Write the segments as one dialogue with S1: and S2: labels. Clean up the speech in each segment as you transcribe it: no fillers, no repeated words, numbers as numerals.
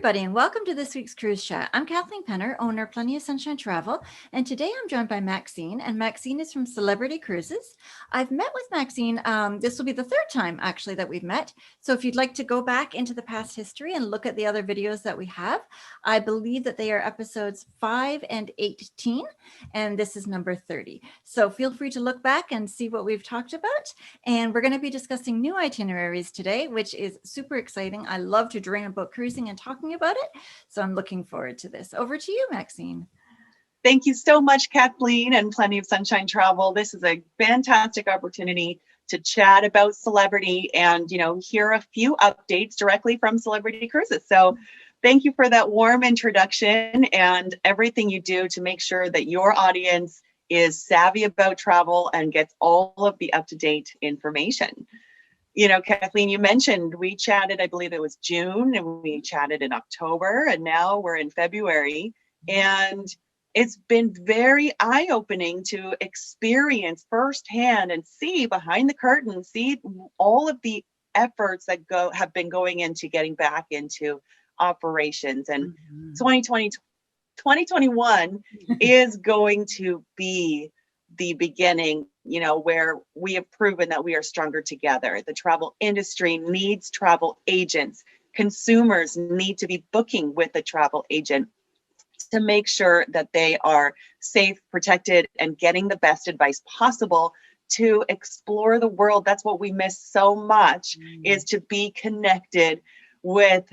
S1: everybody, and welcome to this week's Cruise Chat. I'm Kathleen Penner, owner of Plenty of Sunshine Travel, and today I'm joined by Maxine, and Maxine is from Celebrity Cruises. I've met with Maxine. This will be the third time, actually, that we've met. So if you'd like to go back into the past history and look at the other videos that we have, I believe that they are episodes 5 and 18, and this is number 30. So feel free to look back and see what we've talked about. And we're going to be discussing new itineraries today, which is super exciting. I love to dream about cruising and talking about it. So I'm looking forward to this. Over to you, Maxine.
S2: Thank you so much, Kathleen and Plenty of Sunshine Travel. This is a fantastic opportunity to chat about Celebrity and, hear a few updates directly from Celebrity Cruises. So thank you for that warm introduction and everything you do to make sure that your audience is savvy about travel and gets all of the up-to-date information. Kathleen, you mentioned we chatted, I believe it was June, and we chatted in October, and now we're in February. And it's been very eye-opening to experience firsthand and see behind the curtain, see all of the efforts that have been going into getting back into operations. And 2021 is going to be the beginning, where we have proven that we are stronger together. The travel industry needs travel agents. Consumers need to be booking with a travel agent to make sure that they are safe, protected, and getting the best advice possible to explore the world. That's what we miss so much, is to be connected with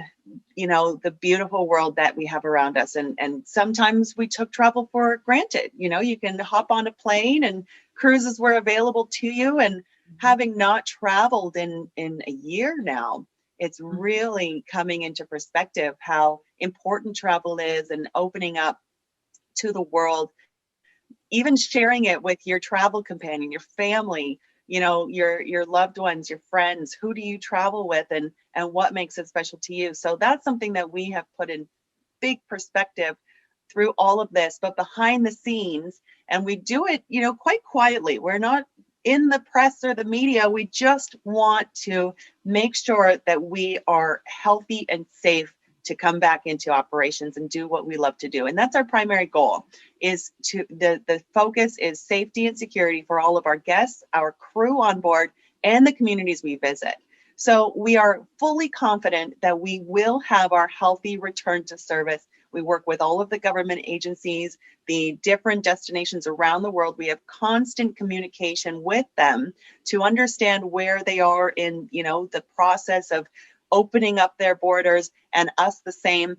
S2: the beautiful world that we have around us. And sometimes we took travel for granted. You can hop on a plane and cruises were available to you. And having not traveled in a year now, it's really coming into perspective how important travel is, and opening up to the world, even sharing it with your travel companion, your family, your loved ones, your friends. Who do you travel with, and what makes it special to you? So that's something that we have put in big perspective through all of this, but behind the scenes. And we do it, quite quietly. We're not in the press or the media. We just want to make sure that we are healthy and safe to come back into operations and do what we love to do. And that's our primary goal, is the focus is safety and security for all of our guests, our crew on board, and the communities we visit. So we are fully confident that we will have our healthy return to service. We work with all of the government agencies, the different destinations around the world. We have constant communication with them to understand where they are in, the process of opening up their borders, and us the same.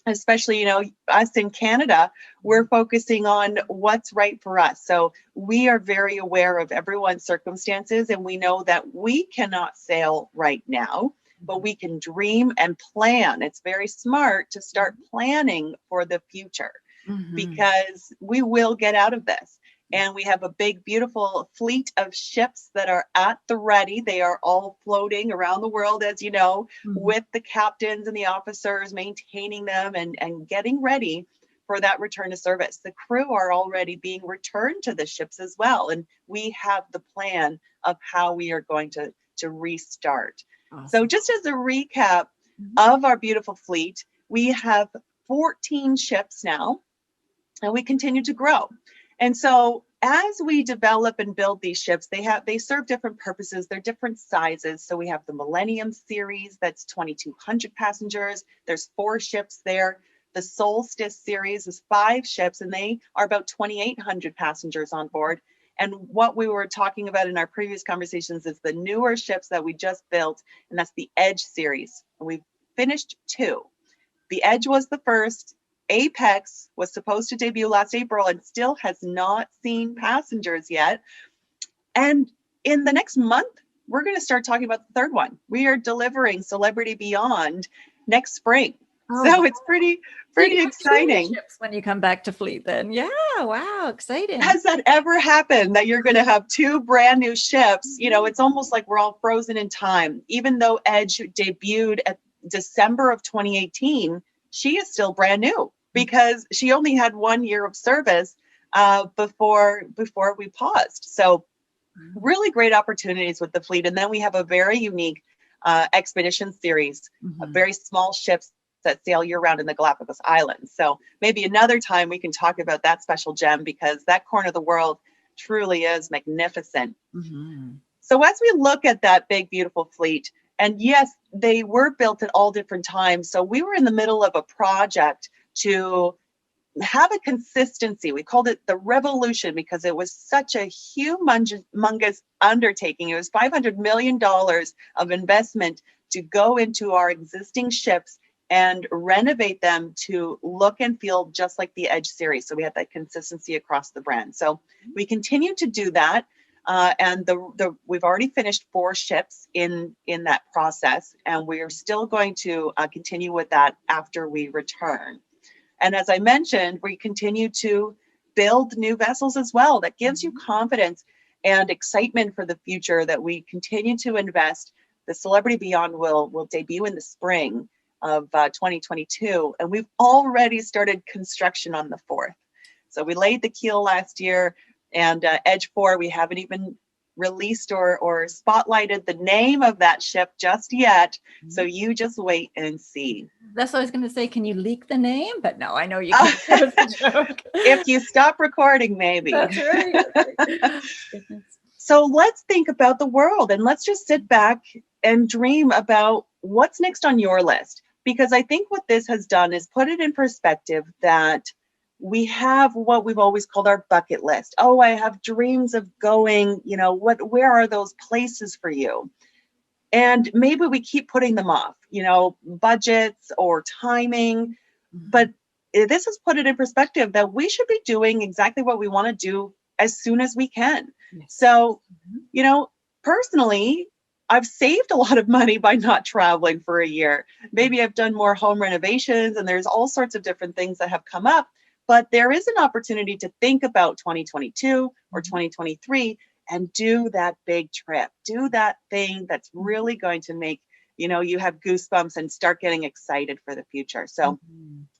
S2: Especially, us in Canada, we're focusing on what's right for us. So we are very aware of everyone's circumstances, and we know that we cannot sail right now, but we can dream and plan. It's very smart to start planning for the future, because we will get out of this. And we have a big, beautiful fleet of ships that are at the ready. They are all floating around the world, as you know, with the captains and the officers maintaining them and getting ready for that return to service. The crew are already being returned to the ships as well. And we have the plan of how we are going to restart. Awesome. So just as a recap of our beautiful fleet, we have 14 ships now, and we continue to grow. And so as we develop and build these ships, they serve different purposes. They're different sizes. So we have the Millennium series, that's 2,200 passengers. There's 4 ships there. The Solstice series is 5 ships, and they are about 2,800 passengers on board. And what we were talking about in our previous conversations is the newer ships that we just built, and that's the Edge series. And we've finished 2. The Edge was the first. Apex was supposed to debut last April and still has not seen passengers yet. And in the next month, we're going to start talking about the third one. We are delivering Celebrity Beyond next spring. So it's pretty exciting.
S1: Ships when you come back to fleet then. Yeah, wow, exciting.
S2: Has that ever happened, that you're going to have 2 brand new ships? It's almost like we're all frozen in time. Even though Edge debuted at December of 2018, she is still brand new, because she only had 1 year of service before we paused. So really great opportunities with the fleet. And then we have a very unique expedition series, very small ships that sail year-round in the Galapagos Islands. So maybe another time we can talk about that special gem, because that corner of the world truly is magnificent.
S1: Mm-hmm.
S2: So as we look at that big, beautiful fleet, and yes, they were built at all different times. So we were in the middle of a project to have a consistency. We called it the revolution because it was such a humongous undertaking. It was $500 million of investment to go into our existing ships and renovate them to look and feel just like the Edge series. So we had that consistency across the brand. So we continue to do that. And we've already finished 4 ships in that process, and we are still going to continue with that after we return. And as I mentioned, we continue to build new vessels as well. That gives you confidence and excitement for the future that we continue to invest. The Celebrity Beyond will debut in the spring of 2022, and we've already started construction on the 4th. So we laid the keel last year, and Edge 4, we haven't even released or spotlighted the name of that ship just yet. So you just wait and see.
S1: That's what I was going to say. Can you leak the name? But no, I know you can't. That was a joke.
S2: If you stop recording, maybe.
S1: That's right. Goodness.
S2: So let's think about the world, and let's just sit back and dream about what's next on your list. Because I think what this has done is put it in perspective that we have what we've always called our bucket list. Oh, I have dreams of going, where are those places for you? And maybe we keep putting them off, budgets or timing. But this has put it in perspective that we should be doing exactly what we want to do as soon as we can. Yes. So, personally, I've saved a lot of money by not traveling for a year. Maybe I've done more home renovations, and there's all sorts of different things that have come up. But there is an opportunity to think about 2022 or 2023 and do that big trip. Do that thing that's really going to make, you have goosebumps and start getting excited for the future. So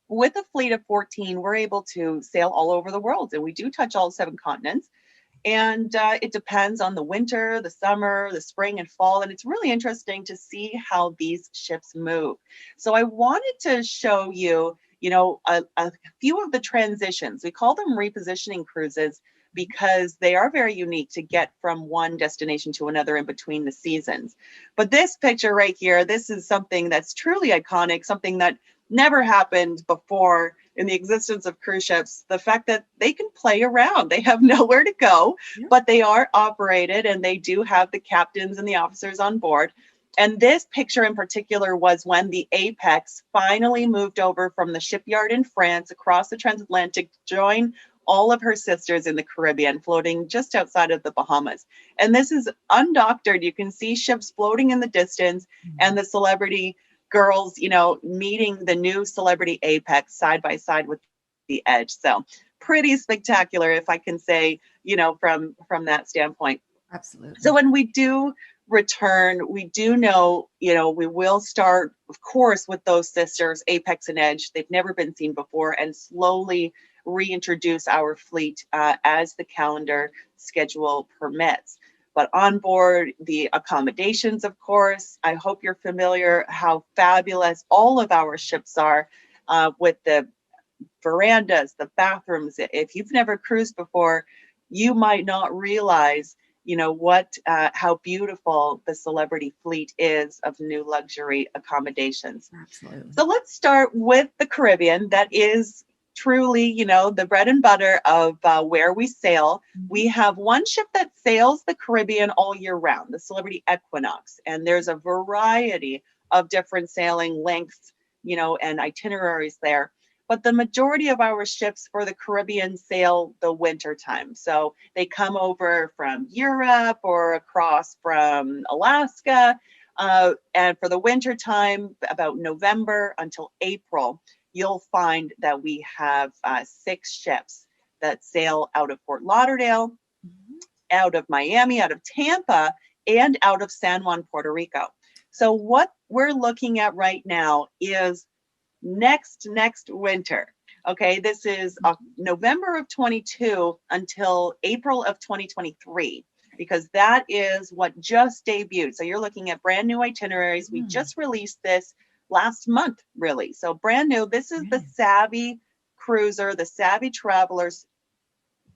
S2: with a fleet of 14, we're able to sail all over the world, and we do touch all 7 continents. And it depends on the winter, the summer, the spring and fall. And it's really interesting to see how these ships move. So I wanted to show you, a few of the transitions. We call them repositioning cruises because they are very unique to get from one destination to another in between the seasons. But this picture right here, this is something that's truly iconic, something that never happened before in the existence of cruise ships. The fact that they can play around, they have nowhere to go, but they are operated, and they do have the captains and the officers on board. And this picture in particular was when the Apex finally moved over from the shipyard in France across the transatlantic to join all of her sisters in the Caribbean, floating just outside of the Bahamas. And this is undoctored. You can see ships floating in the distance, and the Celebrity girls, meeting the new Celebrity Apex side by side with the Edge. So pretty spectacular, if I can say, from that standpoint.
S1: Absolutely.
S2: So when we do return, we do know, we will start, of course, with those sisters, Apex and Edge. They've never been seen before, and slowly reintroduce our fleet as the calendar schedule permits. But on board, the accommodations, of course, I hope you're familiar how fabulous all of our ships are with the verandas, the bathrooms. If you've never cruised before, you might not realize, how beautiful the Celebrity fleet is of new luxury accommodations.
S1: Absolutely.
S2: So let's start with the Caribbean. That is truly, the bread and butter of where we sail. We have one ship that sails the Caribbean all year round, the Celebrity Equinox, and there's a variety of different sailing lengths, and itineraries there. But the majority of our ships for the Caribbean sail the winter time. So they come over from Europe or across from Alaska. And for the winter time, about November until April, you'll find that we have 6 ships that sail out of Fort Lauderdale, out of Miami, out of Tampa, and out of San Juan, Puerto Rico. So what we're looking at right now is next winter. Okay, this is November of 22 until April of 2023, because that is what just debuted. So you're looking at brand new itineraries. We just released this last month, really. So brand new. This is the
S1: Right.
S2: savvy cruiser, the savvy traveler's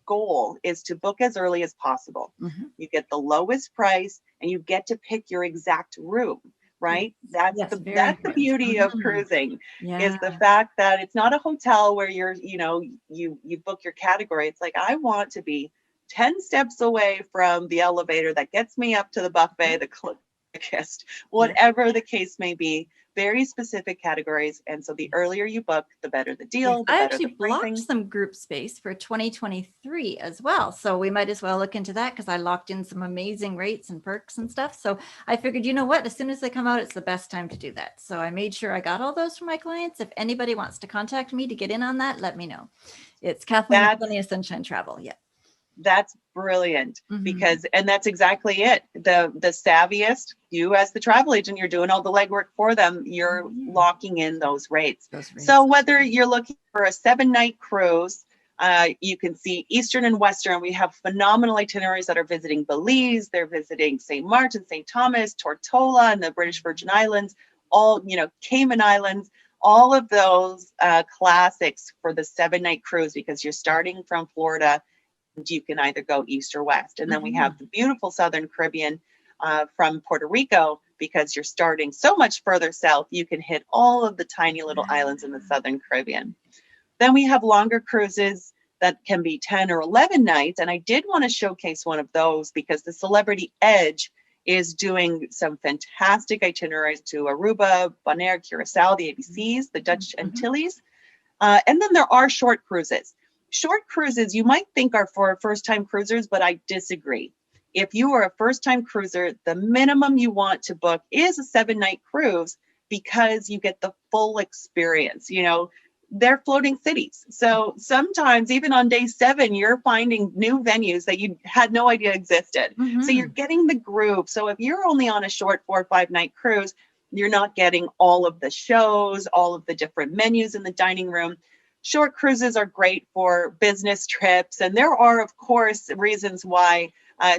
S2: goal is to book as early as possible.
S1: Mhm.
S2: You get the lowest price and you get to pick your exact room,
S1: Yes.
S2: right? That's
S1: Yes,
S2: the
S1: very
S2: that's the
S1: important.
S2: beauty of
S1: Mhm.
S2: cruising, is
S1: Yeah.
S2: the fact that it's not a hotel where you're, you book your category. It's like, I want to be 10 steps away from the elevator that gets me up to the buffet,
S1: Yep.
S2: the quickest,
S1: Yeah.
S2: whatever the case may be. Very specific categories. And so the earlier you book, the better the
S1: Yes,
S2: deal, the
S1: I
S2: better
S1: actually
S2: the
S1: blocked
S2: pricing.
S1: some group space for 2023 as well. So we might as well look into that because I locked in some amazing rates and perks and stuff. So I figured, you know what, as soon as they come out, it's the best time to do that. So I made sure I got all those for my clients. If anybody wants to contact me to get in on that, let me know. It's Kathleen with
S2: That's
S1: Plenty of Sunshine Travel. Yeah.
S2: That's brilliant,
S1: Mhm.
S2: because, and that's exactly it. The savviest, you as the travel agent, you're doing all the legwork for them. You're
S1: Mhm.
S2: locking in those rates.
S1: Those
S2: So
S1: rates.
S2: whether you're looking for a 7-night cruise, you can see Eastern and Western. We have phenomenal itineraries that are visiting Belize. They're visiting St. Martin, St. Thomas, Tortola, and the British Virgin Islands, all, Cayman Islands, all of those classics for the 7-night cruise, because you're starting from Florida. You can either go east or west. And then we have
S1: Mhm.
S2: the beautiful Southern Caribbean from Puerto Rico, because you're starting so much further south, you can hit all of the tiny little islands in the Southern Caribbean. Then we have longer cruises that can be 10 or 11 nights. And I did want to showcase one of those, because the Celebrity Edge is doing some fantastic itineraries to Aruba, Bonaire, Curacao, the ABCs, the Dutch
S1: Mhm.
S2: Antilles. And then there are short cruises. Short cruises you might think are for first time cruisers, but I disagree. If you are a first time cruiser, the minimum you want to book is a 7-night cruise, because you get the full experience. They're floating cities. So sometimes, even on day 7, you're finding new venues that you had no idea existed. So you're
S1: Mhm.
S2: getting the groove. So if you're only on a short 4 or 5-night cruise, you're not getting all of the shows, all of the different menus in the dining room. Short cruises are great for business trips. And there are, of course, reasons why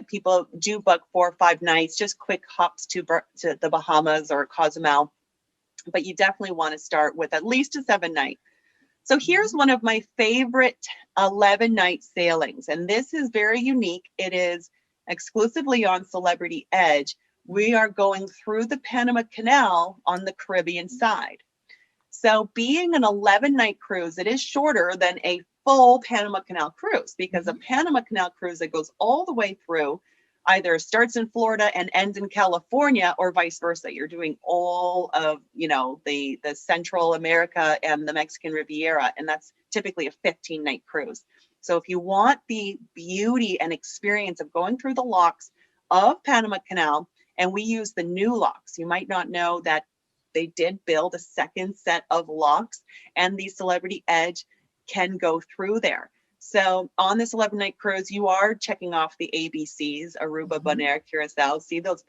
S2: people do book 4 or 5 nights, just quick hops to the Bahamas or Cozumel. But you definitely want to start with at least a 7-night. So here's one of my favorite 11-night sailings. And this is very unique. It is exclusively on Celebrity Edge. We are going through the Panama Canal on the Caribbean side. So being an 11-night cruise, it is shorter than a full Panama Canal cruise, because a
S1: Mhm.
S2: Panama Canal cruise that goes all the way through either starts in Florida and ends in California, or vice versa. You're doing all of, the Central America and the Mexican Riviera, and that's typically a 15-night cruise. So if you want the beauty and experience of going through the locks of Panama Canal, and we use the new locks, you might not know that they did build a second set of locks, and the Celebrity Edge can go through there. So on this 11-night cruise, you are checking off the ABCs, Aruba,
S1: Mhm.
S2: Bonaire, Curacao. See those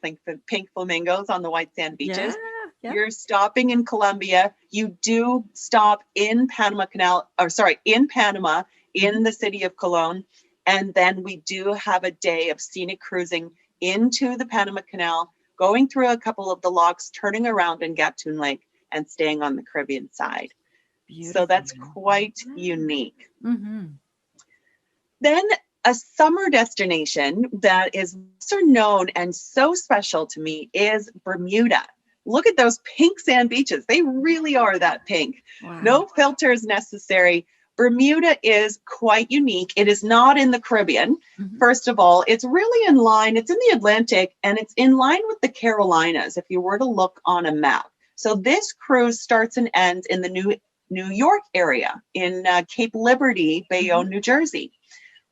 S2: pink flamingos on the white sand
S1: Yeah.
S2: beaches?
S1: Yeah.
S2: You're stopping in Colombia. You do stop in Panama Canal, or sorry, in Panama,
S1: Mhm.
S2: in the city of Colon. And then we do have a day of scenic cruising into the Panama Canal, going through a couple of the locks, turning around in Gatun Lake, and staying on the Caribbean side. So
S1: Beautiful.
S2: that's quite unique.
S1: Mhm.
S2: Then a summer destination that is so known and so special to me is Bermuda. Look at those pink sand beaches. They really are that pink.
S1: Wow.
S2: No filters necessary. Bermuda is quite unique. It is not in the Caribbean.
S1: Mhm.
S2: First of all, it's really in line, it's in the Atlantic, and it's in line with the Carolinas if you were to look on a map. So this cruise starts and ends in the New York area, in Cape Liberty, Bayonne,
S1: Mhm.
S2: New Jersey.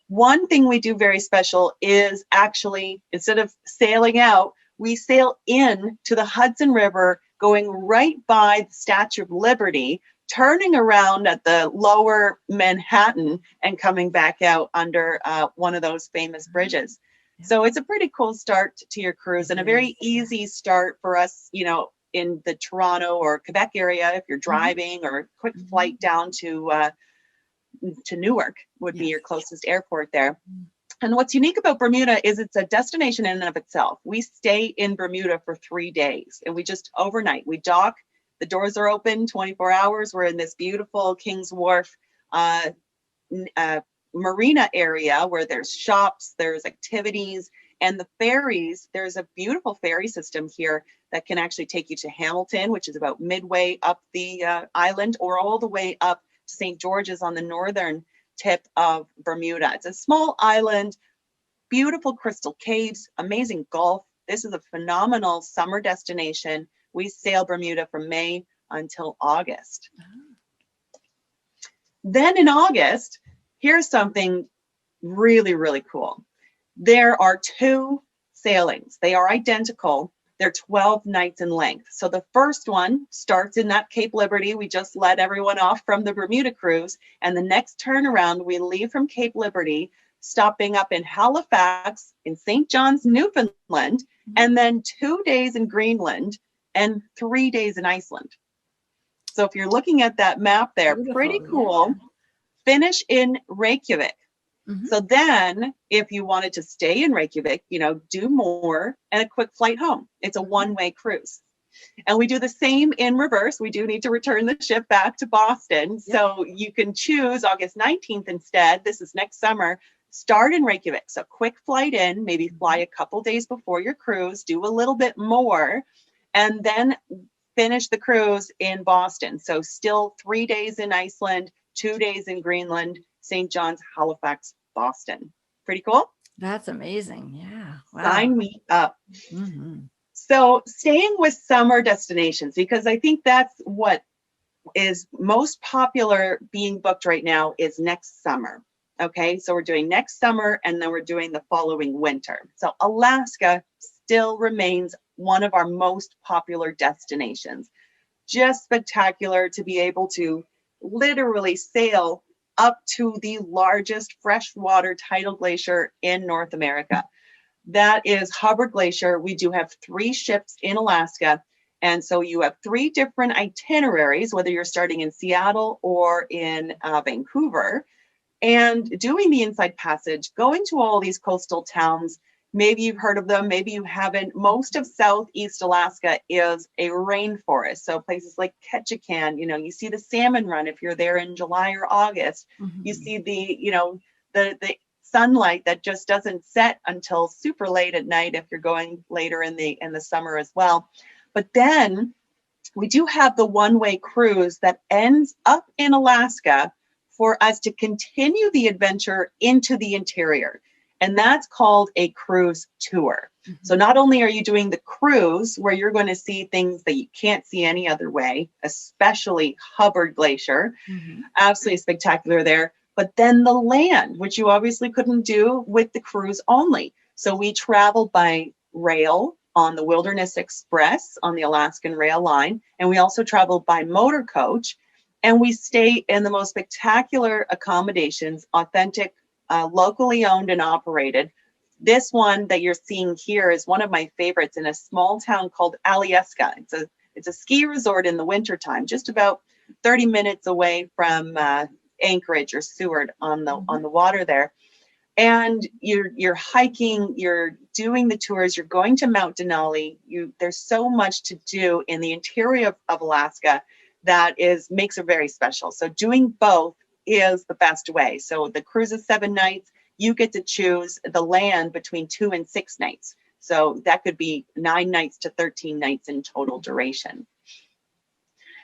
S2: One thing we do very special is actually, instead of sailing out, we sail in to the Hudson River, going right by the Statue of Liberty, turning around at the lower Manhattan, and coming back out under one of those famous bridges.
S1: Yeah.
S2: So it's a pretty cool start to your cruise,
S1: It
S2: and a
S1: is.
S2: very easy start for us, in the Toronto or Quebec area, if you're
S1: Mhm.
S2: driving, or a quick
S1: Mhm.
S2: flight down to Newark would be
S1: Yes.
S2: your closest airport there.
S1: Mm.
S2: And what's unique about Bermuda is it's a destination in and of itself. We stay in Bermuda for 3 days, and we just overnight. We dock The doors are open 24 hours. We're in this beautiful Kings Wharf marina area where there's shops, there's activities, and the ferries. There's a beautiful ferry system here that can actually take you to Hamilton, which is about midway up the island, or all the way up to St. George's on the northern tip of Bermuda. It's a small island, beautiful crystal caves, amazing golf. This is a phenomenal summer destination. We sail Bermuda from May until August. Then in August, here's something really, really cool. There are 2 sailings. They are identical. They're 12 nights in length. So the first one starts in that Cape Liberty. We just let everyone off from the Bermuda cruise. And the next turnaround, we leave from Cape Liberty, stopping up in Halifax, in St. John's, Newfoundland, and then 2 days in Greenland and 3 days in Iceland. So if you're looking at that map there,
S1: Beautiful,
S2: pretty cool.
S1: yeah.
S2: Finish in Reykjavik.
S1: Mhm.
S2: So then if you wanted to stay in Reykjavik, do more and a quick flight home. It's a one-way cruise. And we do the same in reverse. We do need to return the ship back to Boston.
S1: Yeah.
S2: So you can choose August 19th instead. This is next summer. Start in Reykjavik. So quick flight in, maybe fly a couple days before your cruise, do a little bit more, and then finish the cruise in Boston. So still 3 days in Iceland, 2 days in Greenland, St. John's, Halifax, Boston. Pretty cool?
S1: That's amazing. Yeah. Wow.
S2: Sign me up.
S1: Mhm.
S2: So staying with summer destinations, because I think that's what is most popular being booked right now is next summer. Okay, so we're doing next summer and then we're doing the following winter. So Alaska still remains one of our most popular destinations. Just spectacular to be able to literally sail up to the largest freshwater tidal glacier in North America. That is Hubbard Glacier. We do have 3 ships in Alaska. And so you have 3 different itineraries, whether you're starting in Seattle or in Vancouver, and doing the Inside Passage, going to all these coastal towns. Maybe you've heard of them, maybe you haven't. Most of Southeast Alaska is a rainforest. So places like Ketchikan, you see the salmon run if you're there in July or August.
S1: Mhm.
S2: You see the sunlight that just doesn't set until super late at night if you're going later in the summer as well. But then we do have the one-way cruise that ends up in Alaska for us to continue the adventure into the interior. And that's called a cruise tour.
S1: Mhm.
S2: So not only are you doing the cruise where you're going to see things that you can't see any other way, especially Hubbard Glacier,
S1: Mhm.
S2: absolutely spectacular there, but then the land, which you obviously couldn't do with the cruise only. So we traveled by rail on the Wilderness Express on the Alaskan Rail Line, and we also traveled by motor coach, and we stay in the most spectacular accommodations, authentic, locally owned and operated. This one that you're seeing here is one of my favorites in a small town called Alyeska. It's a ski resort in the wintertime, just about 30 minutes away from Anchorage or Seward on the water there. And you're hiking, you're doing the tours, you're going to Mount Denali. There's so much to do in the interior of Alaska that makes it very special. So doing both is the best way. So the cruise is 7 nights. You get to choose the land between 2 and 6 nights. So that could be 9 nights to 13 nights in total duration.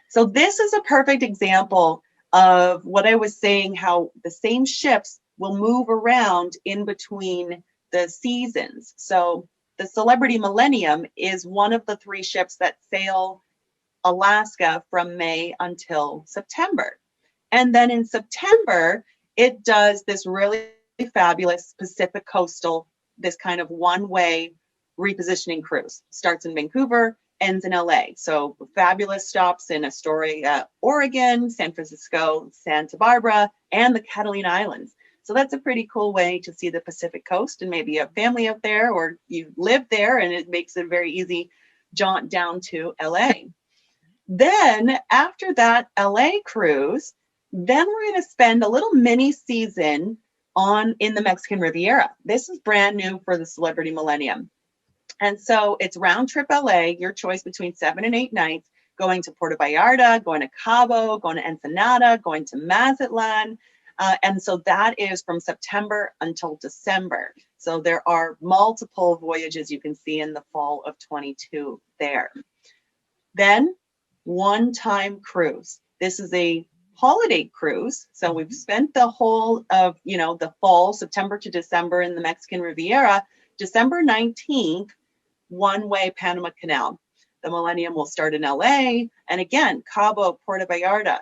S2: So this is a perfect example of what I was saying, how the same ships will move around in between the seasons. So the Celebrity Millennium is one of the 3 ships that sail Alaska from May until September. And then in September, it does this really fabulous Pacific coastal, this kind of one-way repositioning cruise. Starts in Vancouver, ends in LA. So fabulous stops in Astoria, Oregon, San Francisco, Santa Barbara, and the Catalina Islands. So that's a pretty cool way to see the Pacific coast, and maybe you have family up there or you live there, and it makes it a very easy jaunt down to LA. Then after that LA cruise, then we're going to spend a little mini season in the Mexican Riviera. This is brand new for the Celebrity Millennium. And so it's round trip LA, your choice between 7 and 8 nights. going to Puerto Vallarta, going to Cabo, going to Ensenada, going to Mazatlan. And so that is from September until December. So there are multiple voyages you can see in the fall of 22 there. Then one-time cruise. This is a holiday cruise. So we've spent the whole of, the fall, September to December in the Mexican Riviera. December 19th, one-way Panama Canal. The Millennium will start in LA. And again, Cabo, Puerto Vallarta.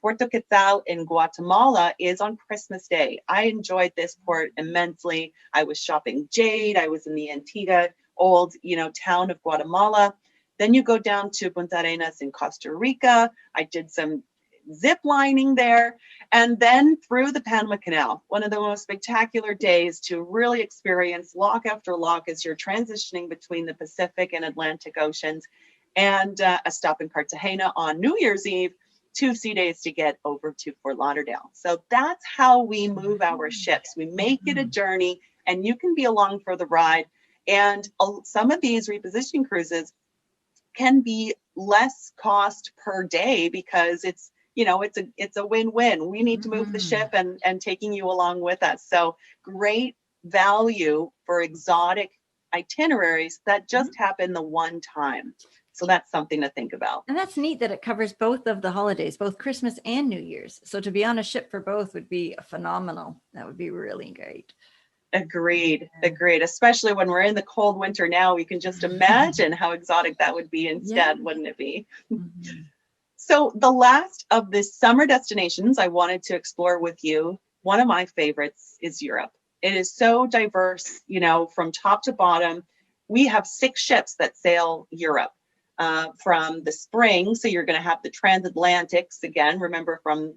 S2: Puerto Quetzal in Guatemala is on Christmas Day. I enjoyed this port immensely. I was shopping jade. I was in the Antigua, old, town of Guatemala. Then you go down to Punta Arenas in Costa Rica. I did some zip lining there. And then through the Panama Canal, one of the most spectacular days to really experience lock after lock as you're transitioning between the Pacific and Atlantic Oceans, and a stop in Cartagena on New Year's Eve, 2 sea days to get over to Fort Lauderdale. So that's how we move our ships. We make it a journey, and you can be along for the ride. And some of these repositioning cruises can be less cost per day because it's a win-win. We need to move the ship and taking you along with us. So great value for exotic itineraries that just happen the one time. So that's something to think about.
S1: And that's neat that it covers both of the holidays, both Christmas and New Year's. So to be on a ship for both would be phenomenal. That would be really great.
S2: Agreed. Especially when we're in the cold winter now, we can just imagine how exotic that would be instead, wouldn't it be? So the last of the summer destinations I wanted to explore with you, one of my favorites is Europe. It is so diverse, from top to bottom. We have 6 ships that sail Europe. From the spring, so you're going to have the transatlantics again. Remember, from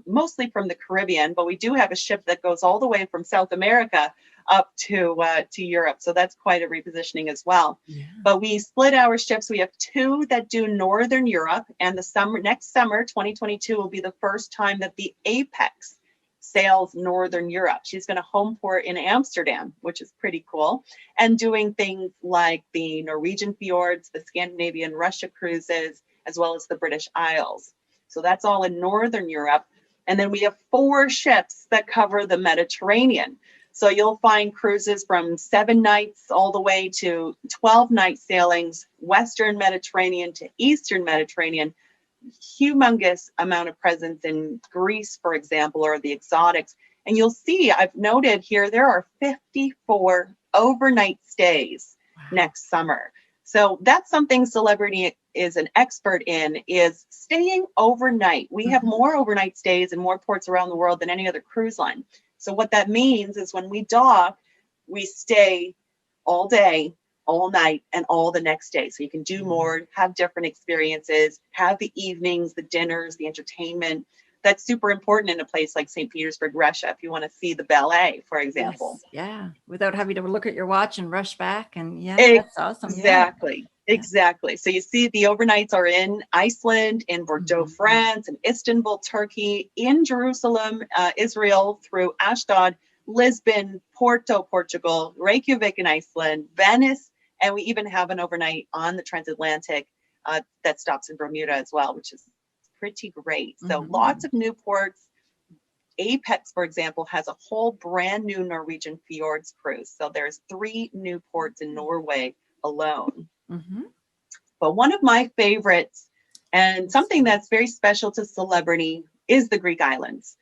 S2: mostly from the Caribbean, but we do have a ship that goes all the way from South America up to Europe. So that's quite a repositioning as well. Yeah. But we split our ships. We have 2 that do Northern Europe, and next summer, 2022, will be the first time that the Apex sails Northern Europe. She's going to home port in Amsterdam, which is pretty cool, and doing things like the Norwegian fjords, the Scandinavian Russia cruises, as well as the British Isles. So that's all in Northern Europe. And then we have 4 ships that cover the Mediterranean. So you'll find cruises from 7 nights all the way to 12-night sailings, Western Mediterranean to Eastern Mediterranean. Humongous amount of presence in Greece, for example, or the exotics. And you'll see, I've noted here, there are 54 overnight stays next summer. So that's something Celebrity is an expert in, is staying overnight. We have more overnight stays in more ports around the world than any other cruise line. So what that means is when we dock, we stay all day, all night, and all the next day. So you can do more, have different experiences, have the evenings, the dinners, the entertainment. That's super important in a place like St. Petersburg, Russia, if you want to see the ballet, for example.
S1: Yes. Yeah, without having to look at your watch and rush back. And that's awesome.
S2: Exactly. So you see the overnights are in Iceland, in Bordeaux, France, in Istanbul, Turkey, in Jerusalem, Israel, through Ashdod, Lisbon, Porto, Portugal, Reykjavik in Iceland, Venice, and we even have an overnight on the transatlantic that stops in Bermuda as well, which is pretty great. So lots of new ports. Apex, for example, has a whole brand new Norwegian fjords cruise. So there's 3 new ports in Norway alone. But one of my favorites, and something that's very special to Celebrity, is the Greek islands.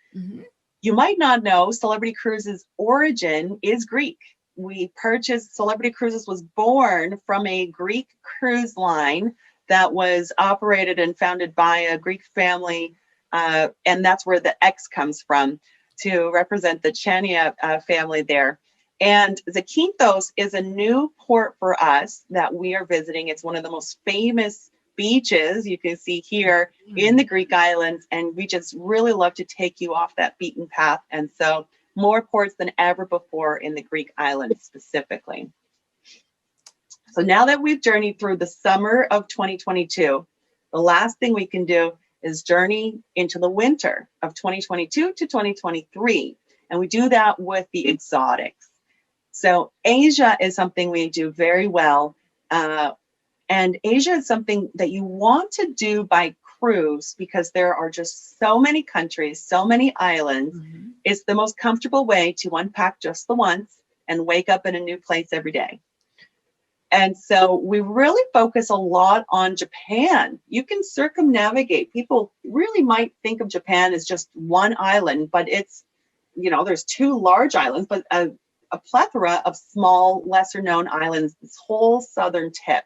S2: You might not know Celebrity Cruises' origin is Greek. We purchased Celebrity Cruises was born from a Greek cruise line that was operated and founded by a Greek family, and that's where the X comes from, to represent the Chania family there. And Zakynthos is a new port for us that we are visiting. It's one of the most famous beaches you can see here in the Greek islands, and we just really love to take you off that beaten path. And so more ports than ever before in the Greek islands specifically. So now that we've journeyed through the summer of 2022, the last thing we can do is journey into the winter of 2022 to 2023. And we do that with the exotics. So Asia is something we do very well. And Asia is something that you want to do by cruise because there are just so many countries, so many islands.
S1: Mhm.
S2: It's the most comfortable way to unpack just the once and wake up in a new place every day. And so we really focus a lot on Japan. You can circumnavigate. People really might think of Japan as just one island, but it's, there's two large islands, but a plethora of small, lesser known islands, this whole southern tip.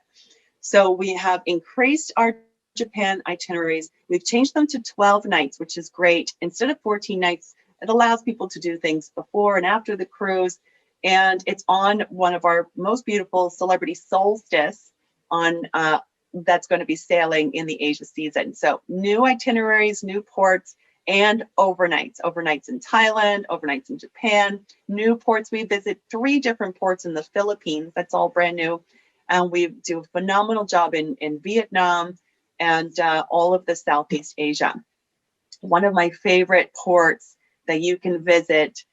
S2: So we have increased our Japan itineraries. We've changed them to 12 nights, which is great. Instead of 14 nights, it allows people to do things before and after the cruise. And it's on one of our most beautiful celebrity solstice on that's going to be sailing in the Asia season. So new itineraries, new ports, and overnights in Thailand, overnights in Japan, new ports. We visit 3 different ports in the Philippines. That's all brand new. And we do a phenomenal job in Vietnam and all of the Southeast Asia. One of my favorite ports that you can visit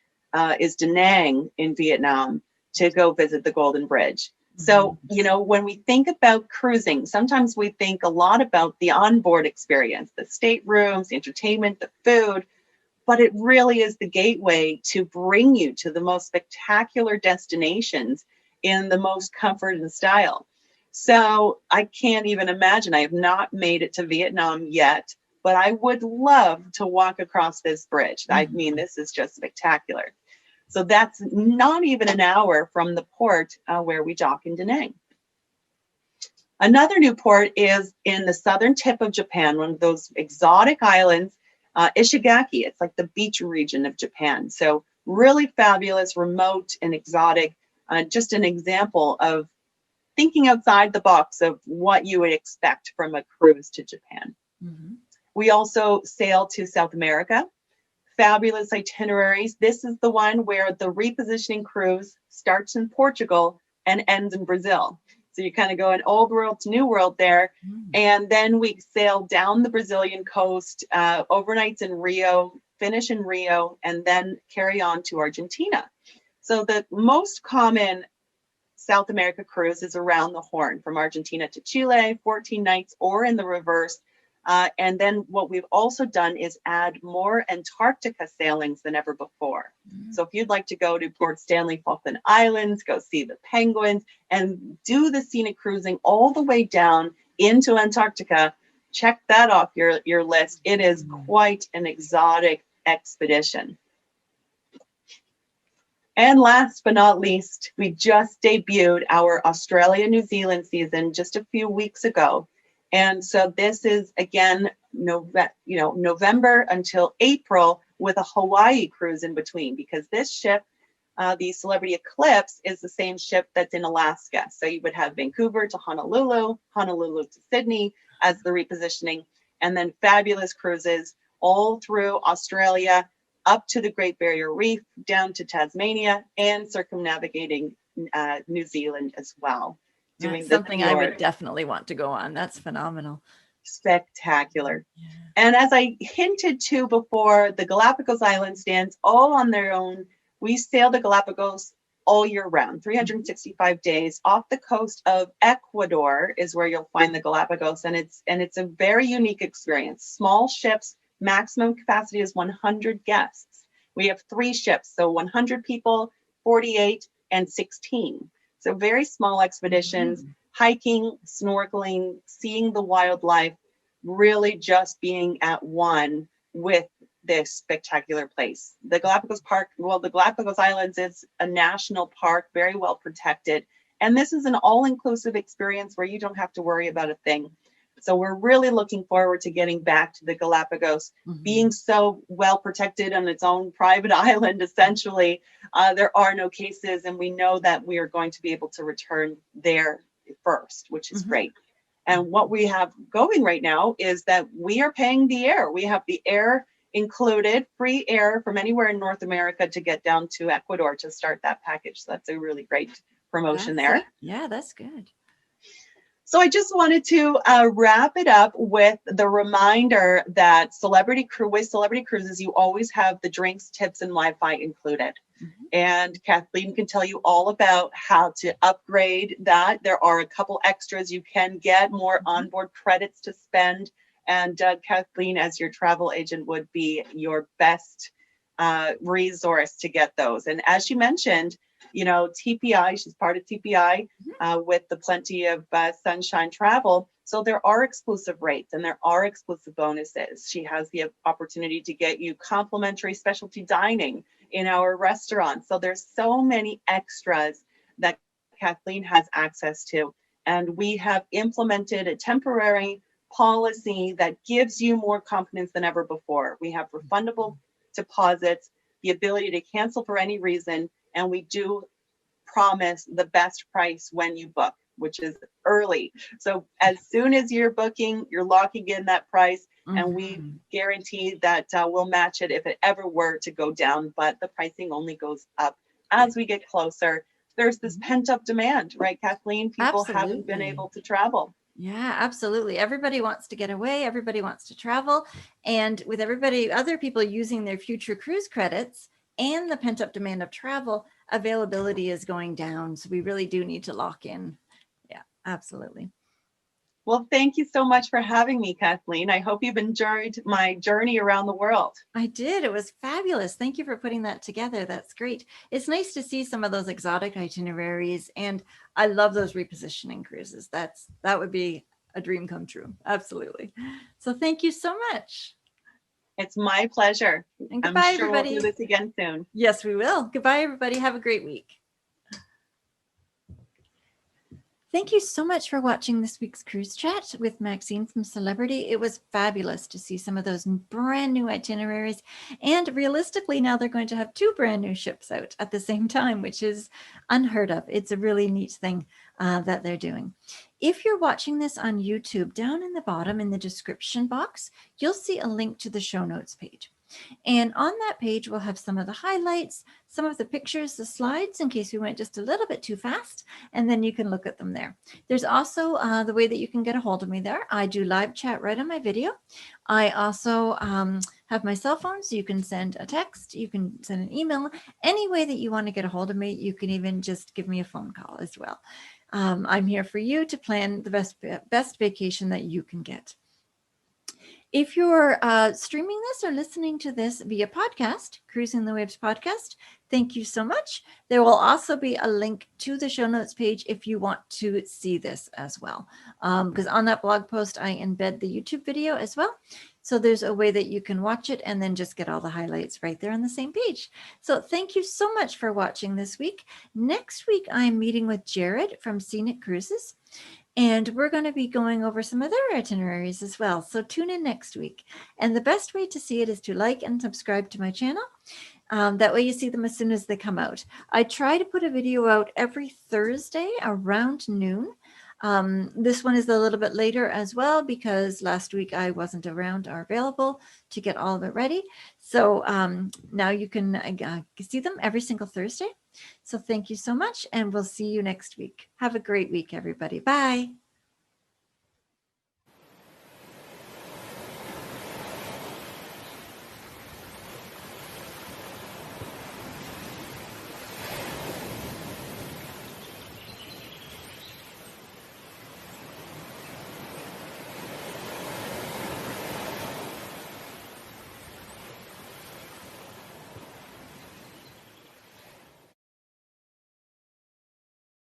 S2: is Da Nang in Vietnam to go visit the Golden Bridge. So, when we think about cruising, sometimes we think a lot about the onboard experience, the staterooms, the entertainment, the food, but it really is the gateway to bring you to the most spectacular destinations in the most comfort and style. So I can't even imagine. I have not made it to Vietnam yet, but I would love to walk across this bridge. I mean, this is just spectacular. So that's not even an hour from the port where we dock in Da Nang. Another new port is in the southern tip of Japan, one of those exotic islands, Ishigaki. It's like the beach region of Japan. So really fabulous, remote and exotic. Just an example of thinking outside the box of what you would expect from a cruise to Japan.
S1: Mm-hmm.
S2: We also sail to South America. Fabulous itineraries. This is the one where the repositioning cruise starts in Portugal and ends in Brazil. So you kind of go in old world to new world there.
S1: Mm-hmm.
S2: And then we sail down the Brazilian coast, overnights in Rio, finish in Rio, and then carry on to Argentina. So the most common South America cruise is around the Horn from Argentina to Chile, 14 nights, or in the reverse. And then what we've also done is add more Antarctica sailings than ever before.
S1: Mm-hmm.
S2: So if you'd like to go to Port Stanley Falkland Islands, go see the penguins, and do the scenic cruising all the way down into Antarctica, check that off your list. It is quite an exotic expedition. And last but not least, we just debuted our Australia-New Zealand season just a few weeks ago. And so this is, again, November until April with a Hawaii cruise in between, because this ship, the Celebrity Eclipse, is the same ship that's in Alaska. So you would have Vancouver to Honolulu, Honolulu to Sydney as the repositioning, and then fabulous cruises all through Australia, up to the Great Barrier Reef, down to Tasmania, and circumnavigating New Zealand as well.
S1: That's something I would definitely want to go on. That's phenomenal.
S2: Spectacular. Yeah. And as I hinted to before, the Galapagos Island stands all on their own. We sail the Galapagos all year round, 365 days. Off the coast of Ecuador is where you'll find the Galapagos, and it's a very unique experience. Small ships, maximum capacity is 100 guests. We have 3 ships, so 100 people, 48, and 16. So very small expeditions, hiking, snorkeling, seeing the wildlife, really just being at one with this spectacular place. The Galapagos the Galapagos Islands is a national park, very well protected. And this is an all-inclusive experience where you don't have to worry about a thing. So we're really looking forward to getting back to the Galapagos, being so well protected on its own private island, essentially. There are no cases, and we know that we are going to be able to return there first, which is great. And what we have going right now is that we are paying the air. We have the air included, free air from anywhere in North America to get down to Ecuador to start that package. So that's a really great promotion there.
S1: Yeah, that's good.
S2: So I just wanted to wrap it up with the reminder that with Celebrity Cruises, you always have the drinks, tips, and Wi-Fi included.
S1: Mhm.
S2: And Kathleen can tell you all about how to upgrade that. There are a couple extras you can get, more onboard credits to spend. And Kathleen, as your travel agent, would be your best resource to get those. And as she mentioned, TPI, she's part of TPI with the Plenty of Sunshine Travel. So there are exclusive rates and there are exclusive bonuses. She has the opportunity to get you complimentary specialty dining in our restaurant. So there's so many extras that Kathleen has access to. And we have implemented a temporary policy that gives you more confidence than ever before. We have refundable deposits, the ability to cancel for any reason, and we do promise the best price when you book, which is early. So as soon as you're booking, you're locking in that price, and we guarantee that we'll match it if it ever were to go down, but the pricing only goes up as we get closer. There's this pent up demand, right, Kathleen? People haven't been able to travel.
S1: Yeah, absolutely. Everybody wants to get away. Everybody wants to travel. And with other people using their future cruise credits and the pent up demand of travel, availability is going down. So we really do need to lock in. Yeah, absolutely.
S2: Well, thank you so much for having me, Kathleen. I hope you've enjoyed my journey around the world.
S1: I did. It was fabulous. Thank you for putting that together. That's great. It's nice to see some of those exotic itineraries, and I love those repositioning cruises. That would be a dream come true. Absolutely. So thank you so much.
S2: It's my pleasure.
S1: And goodbye,
S2: I'm sure
S1: everybody.
S2: we'll do this again soon.
S1: Yes, we will. Goodbye, everybody. Have a great week. Thank you so much for watching this week's cruise chat with Maxine from Celebrity. It was fabulous to see some of those brand new itineraries. And realistically, now they're going to have 2 brand new ships out at the same time, which is unheard of. It's a really neat thing that they're doing. If you're watching this on YouTube, down in the bottom in the description box, you'll see a link to the show notes page. And on that page, we'll have some of the highlights, some of the pictures, the slides, in case we went just a little bit too fast, and then you can look at them there. There's also the way that you can get a hold of me there. I do live chat right on my video. I also have my cell phone, so you can send a text, you can send an email, any way that you want to get a hold of me. You can even just give me a phone call as well. I'm here for you to plan the best vacation that you can get. If you're streaming this or listening to this via podcast, Cruising the Waves podcast, thank you so much. There will also be a link to the show notes page if you want to see this as well. Because on that blog post, I embed the YouTube video as well. So there's a way that you can watch it and then just get all the highlights right there on the same page. So thank you so much for watching this week. Next week, I'm meeting with Jared from Scenic Cruises. And we're going to be going over some other itineraries as well. So tune in next week. And the best way to see it is to like and subscribe to my channel. That way you see them as soon as they come out. I try to put a video out every Thursday around noon. This one is a little bit later as well because last week I wasn't around or available to get all of it ready. So now you can see them every single Thursday. So thank you so much, and we'll see you next week. Have a great week, everybody. Bye.